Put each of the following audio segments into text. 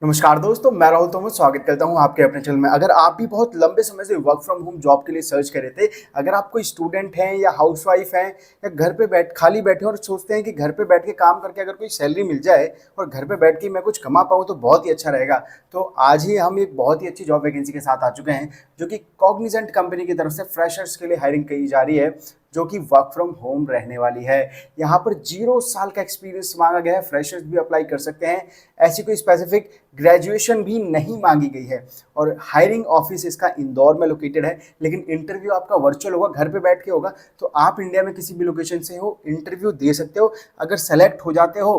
नमस्कार दोस्तों, मैं राहुल तोमर स्वागत करता हूं आपके अपने चैनल में। अगर आप भी बहुत लंबे समय से वर्क फ्रॉम होम जॉब के लिए सर्च कर रहे थे, अगर आप कोई स्टूडेंट हैं या हाउसवाइफ हैं या घर पे खाली बैठे हैं और सोचते हैं कि घर पे बैठ के काम करके अगर कोई सैलरी मिल जाए और घर पे बैठ के मैं कुछ कमा पाऊँ तो बहुत ही अच्छा रहेगा, तो आज ही हम एक बहुत ही अच्छी जॉब वैकेंसी के साथ आ चुके हैं जो कि कॉग्निजेंट कंपनी की तरफ से फ्रेशर्स के लिए हायरिंग की जा रही है, जो कि वर्क फ्रॉम होम रहने वाली है। यहाँ पर 0 साल का एक्सपीरियंस मांगा गया है, फ्रेशर्स भी अप्लाई कर सकते हैं, ऐसी कोई स्पेसिफिक ग्रेजुएशन भी नहीं मांगी गई है। और हायरिंग ऑफिस इसका इंदौर में लोकेटेड है, लेकिन इंटरव्यू आपका वर्चुअल होगा, घर पे बैठ के होगा। तो आप इंडिया में किसी भी लोकेशन से हो, इंटरव्यू दे सकते हो। अगर सेलेक्ट हो जाते हो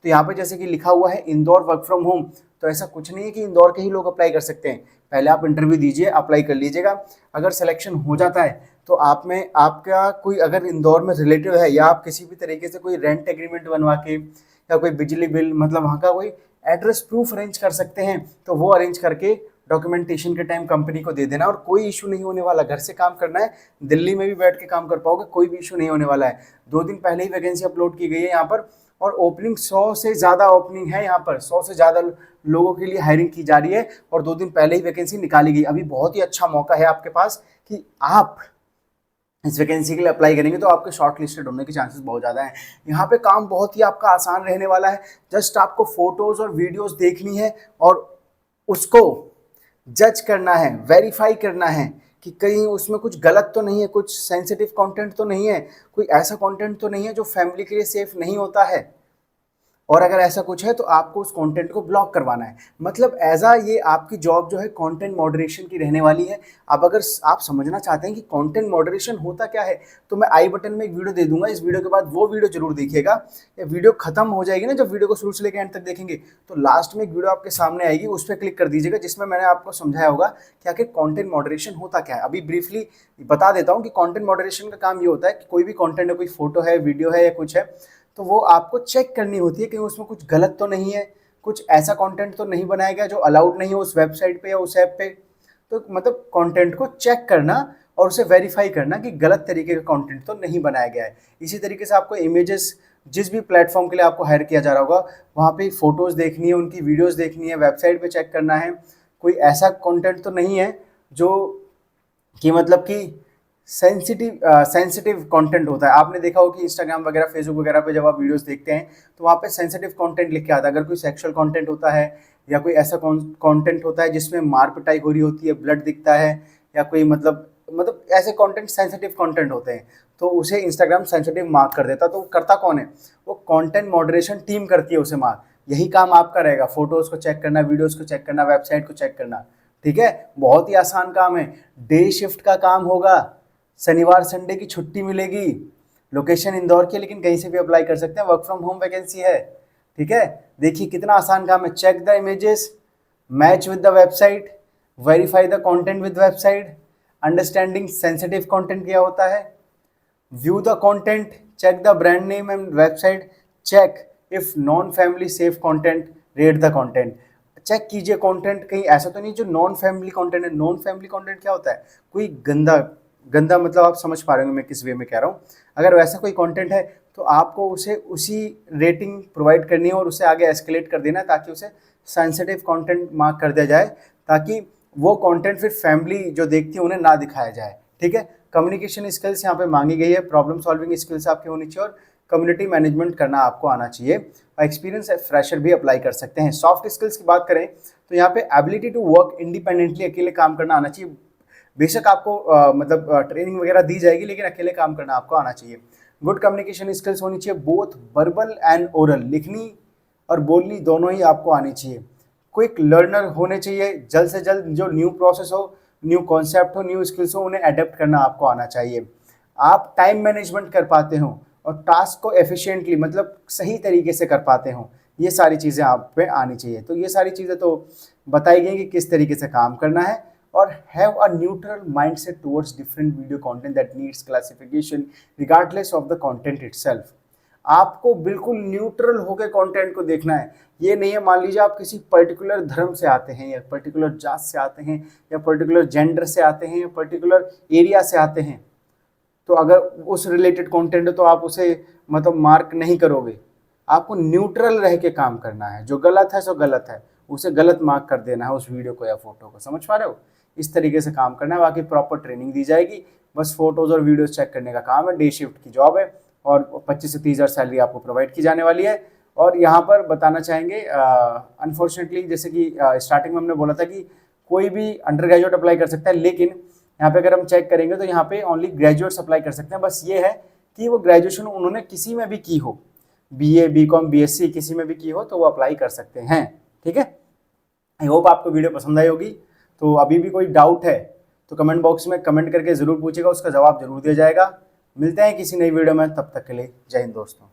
तो यहाँ पे जैसे कि लिखा हुआ है इंदौर वर्क फ्रॉम होम, तो ऐसा कुछ नहीं है कि इंदौर के ही लोग अप्लाई कर सकते हैं। पहले आप इंटरव्यू दीजिए, अप्लाई कर लीजिएगा। अगर सिलेक्शन हो जाता है तो आप में आपका कोई अगर इंदौर में रिलेटिव है या आप किसी भी तरीके से कोई रेंट एग्रीमेंट बनवा के या कोई बिजली बिल मतलब वहाँ का कोई एड्रेस प्रूफ अरेंज कर सकते हैं, तो वो अरेंज करके डॉक्यूमेंटेशन के टाइम कंपनी को दे देना और कोई इशू नहीं होने वाला। घर से काम करना है, दिल्ली में भी बैठ के काम कर पाओगे, कोई भी इशू नहीं होने वाला है। 2 दिन पहले ही वैकेंसी अपलोड की गई है यहाँ पर, और ओपनिंग 100 से ज़्यादा ओपनिंग है यहाँ पर। 100 से ज़्यादा लोगों के लिए हायरिंग की जा रही है और 2 दिन पहले ही वैकेंसी निकाली गई। अभी बहुत ही अच्छा मौका है आपके पास कि आप इस वैकेंसी के लिए अप्लाई करेंगे तो आपके शॉर्ट लिस्टेड होने के चांसेस बहुत ज़्यादा हैं। यहाँ पे काम बहुत ही आपका आसान रहने वाला है। जस्ट आपको फोटोज़ और वीडियोज़ देखनी है और उसको जज करना है, वेरीफाई करना है कि कहीं उसमें कुछ गलत तो नहीं है, कुछ सेंसिटिव कंटेंट तो नहीं है, कोई ऐसा कंटेंट तो नहीं है जो फैमिली के लिए सेफ नहीं होता है। और अगर ऐसा कुछ है तो आपको उस कंटेंट को ब्लॉक करवाना है। मतलब ये आपकी जॉब जो है कंटेंट मॉडरेशन की रहने वाली है। अब अगर आप समझना चाहते हैं कि कंटेंट मॉडरेशन होता क्या है, तो मैं आई बटन में एक वीडियो दे दूंगा। इस वीडियो के बाद वो वीडियो जरूर देखिएगा। ये वीडियो खत्म हो जाएगी ना, जब वीडियो को शुरू से लेकर एंड तक देखेंगे तो लास्ट में एक वीडियो आपके सामने आएगी, उस पर क्लिक कर दीजिएगा, जिसमें मैंने आपको समझाया होगा कि आखिर कंटेंट मॉडरेशन होता क्या है। अभी ब्रीफली बता देता हूँ कि कंटेंट मॉडरेशन का काम ये होता है कि कोई भी कंटेंट है, कोई फोटो है, वीडियो है या कुछ है, तो वो आपको चेक करनी होती है कि उसमें कुछ गलत तो नहीं है, कुछ ऐसा कंटेंट तो नहीं बनाया गया जो अलाउड नहीं है उस वेबसाइट पे या उस ऐप पे। तो मतलब कंटेंट को चेक करना और उसे वेरीफाई करना कि गलत तरीके का कंटेंट तो नहीं बनाया गया है। इसी तरीके से आपको इमेजेस, जिस भी प्लेटफॉर्म के लिए आपको हायर किया जा रहा होगा, वहाँ पे फोटोज़ देखनी है, उनकी वीडियोज़ देखनी है, वेबसाइट पे चेक करना है कोई ऐसा कंटेंट तो नहीं है जो कि मतलब कि सेंसिटिव कंटेंट होता है। आपने देखा हो कि इंस्टाग्राम वगैरह, फेसबुक वगैरह पे जब आप वीडियोस देखते हैं तो वहाँ पे सेंसिटिव कंटेंट लिख के आता है। अगर कोई सेक्सुअल कंटेंट होता है या कोई ऐसा कंटेंट होता है जिसमें मार पिटाई हो रही होती है, ब्लड दिखता है, या कोई मतलब ऐसे कंटेंट सेंसिटिव कंटेंट होते हैं, तो उसे इंस्टाग्राम सेंसिटिव मार्क कर देता। तो करता कौन है? वो कंटेंट मॉडरेशन टीम करती है उसे मार्क। यही काम आपका रहेगा, फोटोज को चेक करना, वीडियोज को चेक करना, वेबसाइट को चेक करना। ठीक है, बहुत ही आसान काम है। डे शिफ्ट का काम होगा, शनिवार संडे की छुट्टी मिलेगी। लोकेशन इंदौर की है, लेकिन कहीं से भी अप्लाई कर सकते हैं, वर्क फ्रॉम होम वैकेंसी है। ठीक है, देखिए कितना आसान काम है। Check the images, match with the website, verify the content with website, understanding sensitive content क्या होता है, view the content, check the brand name and website, check if non family safe content, rate the content. Check कीजिए content कहीं ऐसा तो नहीं जो non family content है। नॉन फैमिली कंटेंट क्या होता है? कोई गंदा गंदा मतलब आप समझ पा रहे होंगे मैं किस वे में कह रहा हूँ। अगर वैसा कोई कंटेंट है तो आपको उसे उसी रेटिंग प्रोवाइड करनी है और उसे आगे एस्केलेट कर देना है, ताकि उसे सेंसिटिव कंटेंट मार्क कर दिया जाए, ताकि वो कंटेंट फिर फैमिली जो देखती है उन्हें ना दिखाया जाए। ठीक है, कम्युनिकेशन स्किल्स यहाँ पे मांगी गई है, प्रॉब्लम सॉल्विंग स्किल्स आपकी होनी चाहिए और कम्युनिटी मैनेजमेंट करना आपको आना चाहिए। और एक्सपीरियंस फ्रेशर भी अप्लाई कर सकते हैं। सॉफ्ट स्किल्स की बात करें तो यहाँ पे एबिलिटी टू वर्क इंडिपेंडेंटली, अकेले काम करना आना चाहिए। बेशक आपको ट्रेनिंग वगैरह दी जाएगी, लेकिन अकेले काम करना आपको आना चाहिए। गुड कम्युनिकेशन स्किल्स होनी चाहिए, बोथ वर्बल एंड ओरल, लिखनी और बोलनी दोनों ही आपको आनी चाहिए। क्विक लर्नर होने चाहिए, जल्द से जल्द जो न्यू प्रोसेस हो, न्यू कॉन्सेप्ट हो, न्यू स्किल्स हो, उन्हें अडेप्ट करना आपको आना चाहिए। आप टाइम मैनेजमेंट कर पाते हो और टास्क को एफिशिएंटली मतलब सही तरीके से कर पाते हो, ये सारी चीज़ें आप पे आनी चाहिए। तो ये सारी चीज़ें तो बताई गई कि किस तरीके से काम करना है। और have a neutral mindset towards different video content that needs classification regardless of the content itself. आपको बिल्कुल न्यूट्रल होकर कंटेंट को देखना है। ये नहीं है, मान लीजिए आप किसी पर्टिकुलर धर्म से आते हैं या पर्टिकुलर जात से आते हैं या पर्टिकुलर जेंडर से आते हैं या पर्टिकुलर एरिया से आते हैं, तो अगर उस रिलेटेड कंटेंट है तो आप उसे मतलब मार्क नहीं करोगे। आपको न्यूट्रल रह के काम करना है, जो गलत है सो गलत है, उसे गलत मार्क कर देना है उस वीडियो को या फोटो को। समझ पा रहे हो? इस तरीके से काम करना है। बाकी प्रॉपर ट्रेनिंग दी जाएगी, बस फोटोज़ और वीडियोज़ चेक करने का काम है। डे शिफ्ट की जॉब है और 25 से 30 हज़ार सैलरी आपको प्रोवाइड की जाने वाली है। और यहाँ पर बताना चाहेंगे अनफॉर्चुनेटली, जैसे कि स्टार्टिंग में हमने बोला था कि कोई भी अंडर ग्रेजुएट अप्लाई कर सकता है, लेकिन यहाँ पे अगर हम चेक करेंगे तो यहाँ पे ओनली ग्रेजुएट्स अप्लाई कर सकते हैं। बस ये है कि वो ग्रेजुएशन उन्होंने किसी में भी की हो, BA, BCom, BSc किसी में भी की हो तो वो अप्लाई कर सकते हैं। ठीक है, आई होप आपको वीडियो पसंद आई होगी। तो अभी भी कोई डाउट है तो कमेंट बॉक्स में कमेंट करके ज़रूर पूछेगा, उसका जवाब जरूर दिया जाएगा। मिलते हैं किसी नई वीडियो में, तब तक के लिए जय हिंद दोस्तों।